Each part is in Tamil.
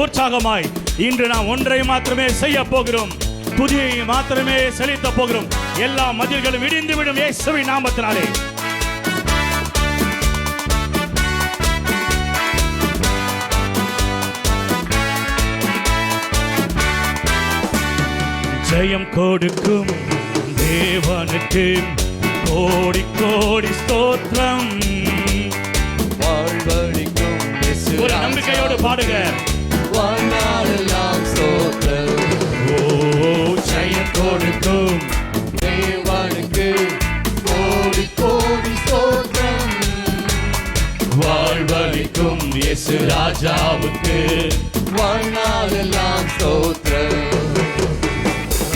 உற்சாகமாய் இன்று நாம் ஒன்றை மாத்திரமே செய்ய போகிறோம். துதியை மாத்திரமே செலுத்த போகிறோம். எல்லா மதில்களும் இடிந்துவிடும் இயேசுவின் நாமத்தினாலே. ஜெயம் கொடுக்கும் தேவனுக்கு கோடி கோடி ஸ்தோத்திரம். வாழ்வழிக்கும் ஒரு நம்பிக்கையோடு பாடுக. வாழ்நாளெல்லாம் ஸ்தோத்திரம். ஓ ஜெயம் கொடுக்கும் தேவனுக்கு கோடி கோடி ஸ்தோத்திரம். வாழ்வழிக்கும் இயேசு ராஜாவுக்கு வாழ்நாளெல்லாம் ஸ்தோத்திரம்.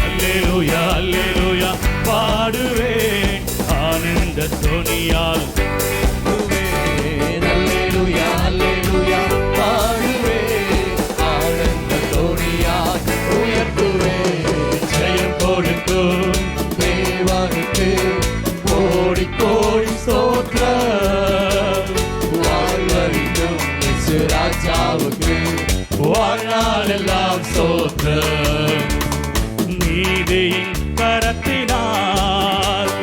அல்லேலூயா அல்லேலூயா பாடுவேன் ஆனந்த துணியால். அல்லேலூயா அல்லேலூயா பாடுவேன் ஆனந்த துணியால் உயர்த்துவேன். ஜெயம் கொடுக்கும் தேவனுக்கு கோடி கோடி ஸ்தோத்திரம். வாழ்வழிக்கும் இயேசு ராஜாவுக்கு வாழ்நாளெல்லாம் ஸ்தோத்திரம். நீதியின் கரத்தினால்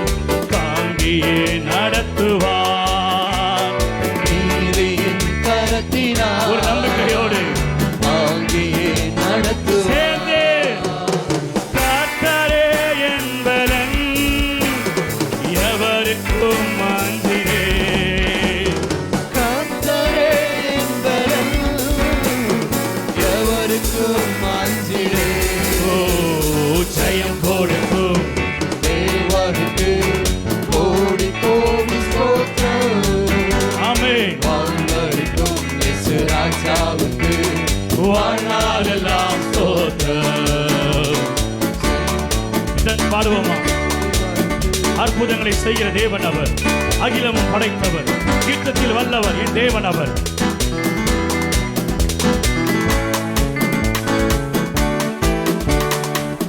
தாங்கியே நடத்துவார். நீதியின் கரத்தினால் ஒரு நம்பிக்கையோடு தாங்கியே நடத்துவார். சேர்ந்து கர்த்தரே என்பதன் எவருக்கும் அஞ்சினே. கர்த்தரே என்பதன் எவருக்கும் அஞ்சினே. ஓ ஜெயம் கொடுக்கும் தேவனுக்கு கோடி கோடி ஸ்தோத்திரம். ஆமென். வாழ்வழிக்கும் இயேசு ராஜாவுக்கு வாழ்நாளெல்லாம் ஸ்தோத்திரம். பாடுவோமா? அற்புதங்களை செய்கிற தேவன் அவர், அகிலமும் படைத்தவர், யுத்தத்தில் வல்லவர் என் தேவன் அவர்.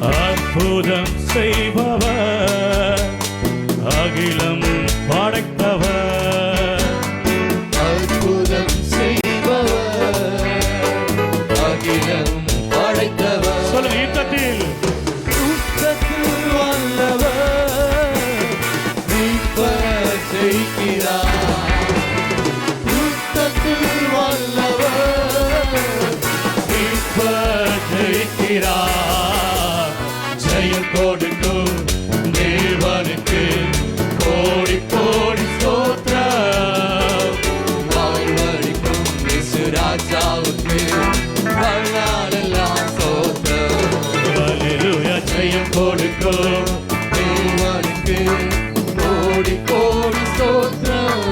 அற்புதம் செய்பவர், அகிலம் படைத்தவர். அற்புதம் செய்பவர், அகிலம் படைத்தவர். சொல்லுங்க, யுத்தத்தில் யுத்தத்தில் வல்லவர், மீட்பர் ஜெயிக்கிறார். யுத்தத்தில் வல்லவர், மீட்பர் ஜெயிக்கிறார். ஜெயம் கொடுக்கும் தேவனுக்கு கோடி கோடி ஸ்தோத்திரம். வாழ்வழிக்கும் இயேசு ராஜாவுக்கு வாழ்நாளெல்லாம் ஸ்தோத்திரம். அல்லேலூயா. ஜெயம் கொடுக்கும் தேவனுக்கு கோடி கோடி ஸ்தோத்திரம்.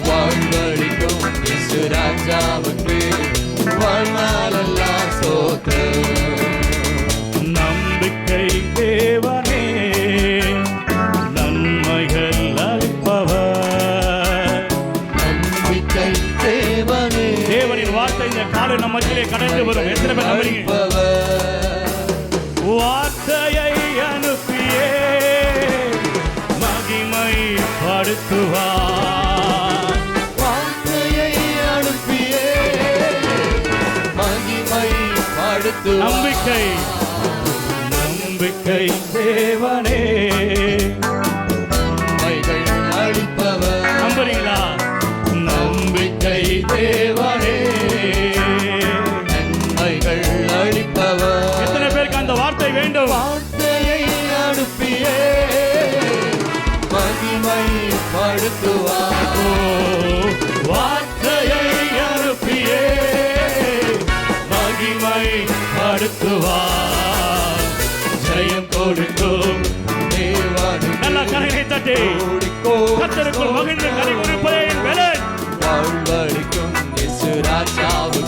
வாழ்வழிக்கும் இயேசு ராஜாவுக்கு வாழ்நாளெல்லாம் ஸ்தோத்திரம். நம்பிக்கை தேவனே, நன்மைகள் அளிப்பவர். நம்பிக்கை தேவனே, தேவனின் வார்த்தை இந்த காலை நம்ம மத்தியிலே கடந்து வரும். எத்தனை பேர் நம்புறீங்க? அளிப்பவர். வார்த்தையை அனுப்பியே மகிமை படுத்துவார். வார்த்தையை அனுப்பியே மகிமை படுத்துவார். நம்பிக்கை நம்பிக்கை தேவனே, நன்மைகள் அளிப்பவர். நம்புறீங்களா? நம்பிக்கை தேவனே. நன்மைகள் அளிப்பவர். எத்தனை பேருக்கு அந்த வார்த்தை வேண்டும்? வார்த்தையை அனுப்பியே மகிமை படுத்துவார். ஓ, வார்த்தையை அனுப்பியே மகிமை படுத்துவார். ஜெயம் கொடுக்கும் தேவனுக்கு நல்ல கரையை தட்டி கோடி கோடி கர்த்தருக்குள் மகிழ்ந்து கனி கொடுப்பதே என் பலன். வாழ்வழிக்கும் இயேசு ராஜாவுக்கு